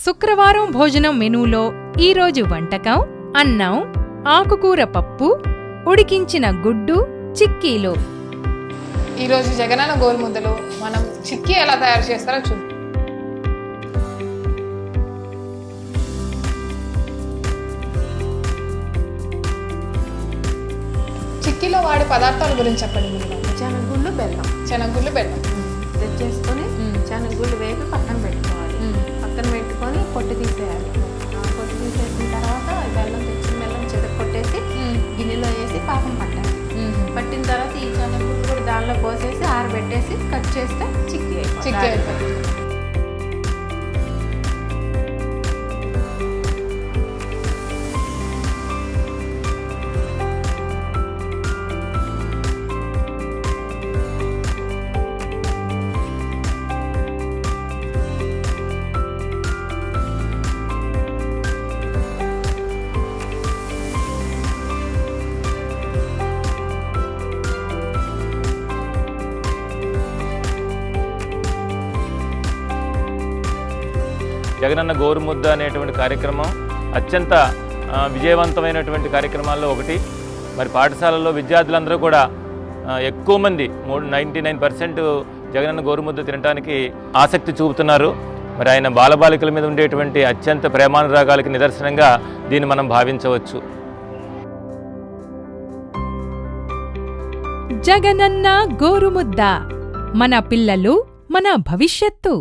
శుక్రవారం భోజనం మెనూలో ఈరోజు వంటకం అన్నం, ఆకుకూర పప్పు, ఉడికించిన గుడ్డు, చిక్కీలు. ఈరోజు జగనన్న గోరుముద్దలో మనం చిక్కీ ఎలా తయారు చేస్తారో చూద్దాం. చిక్కీలో వాడే పదార్థాల గురించి చెప్పండి. శనగగుళ్ళు, బెల్లం. శనగగుళ్ళు, బెల్లం తెచ్చేసుకొని శనగగుళ్ళు వేపి పక్కన పెట్టుకోవాలి. పక్కన పెట్టుకొని పొట్టు తీసేయాలి. పొట్టు తీసేసిన తర్వాత బెల్లం తెచ్చిన బెల్లం చెదకు కొట్టేసి గిన్నెలో వేసి పాకం పట్టాలి. పట్టిన తర్వాత ఈ శనగగుళ్ళు కూడా దానిలో పోసేసి ఆరబెట్టేసి కట్ చేస్తే చిక్కీ అయిపోతుంది. జగనన్న గోరుముద్ద అనేటువంటి కార్యక్రమం అత్యంత విజయవంతమైనటువంటి కార్యక్రమాల్లో ఒకటి. మరి పాఠశాలల్లో విద్యార్థులందరూ కూడా ఎక్కువ మంది 99% జగనన్న గోరుముద్ద తినడానికి ఆసక్తి చూపుతున్నారు. మరి ఆయన బాలబాలికల మీద ఉండేటువంటి అత్యంత ప్రేమానురాగాలకి నిదర్శనంగా దీన్ని మనం భావించవచ్చు. జగనన్న గోరుముద్ద, మన పిల్లలు మన భవిష్యత్తు.